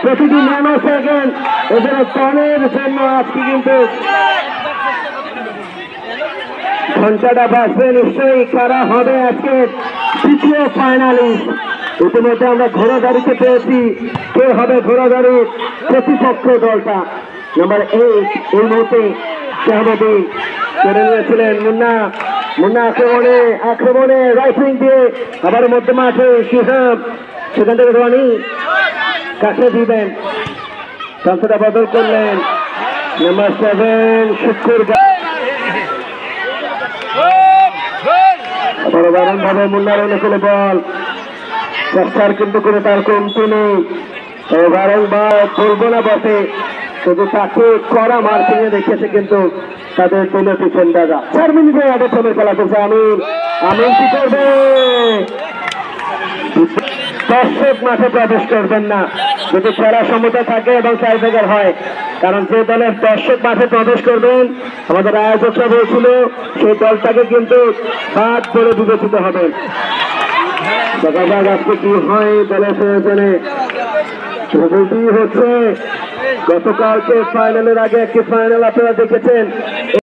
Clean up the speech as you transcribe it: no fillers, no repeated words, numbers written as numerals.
প্রতিটি nano second এদের টনের জন্য আজকে কিন্তু ঘন্টাটা বাজবে নিশ্চয়ই কারা হবে আজকে দ্বিতীয় ফাইনালিস্ট। ইতিমধ্যে আমরা ঘোড়াগাড়িতে পেয়েছি কে হবে ঘোড়াগাড়ির প্রতিপক্ষ দলটা। নাম্বার 8 এই মুহূর্তে শাহাবুদ্দিন করে নিয়েছিলেন মুন্না আক্রমণে রাইট উইং দিয়ে আবার মধ্য মাঠে শিহাব, সেখান থেকে রনি কাছে দিবেন, প্রান্তটা বদল করলেন নাম্বার 7 শুক্কুর দারুণ ভাবে মুন্নার অনুকূলে বল চেষ্টার কিন্তু কোনো তার কমতি নেই। বারংবার বলবো না বসে শুধু তাকে কড়া মার কিনে দেখেছে কিন্তু তাদের দলীয় পিছন দাদা 4 মিনিটের আগে চলে খেলা করছে আমিন কি করবে? দর্শক মাঠে প্রবেশ করবেন না যদি খেলা সমতা থাকে এবং টাইব্রেকার হয়, কারণ যে দলের দর্শক মাঠে প্রবেশ করবেন আমাদের আয়োজকরা বলছিল সেই দলটাকে কিন্তু বাদ করে বিবেচিত হবে। দেখা যাক আজকে কি হয় দলের প্রয়োজনে। হচ্ছে গতকালকে ফাইনালের আগে একটি ফাইনাল আপনারা দেখেছেন।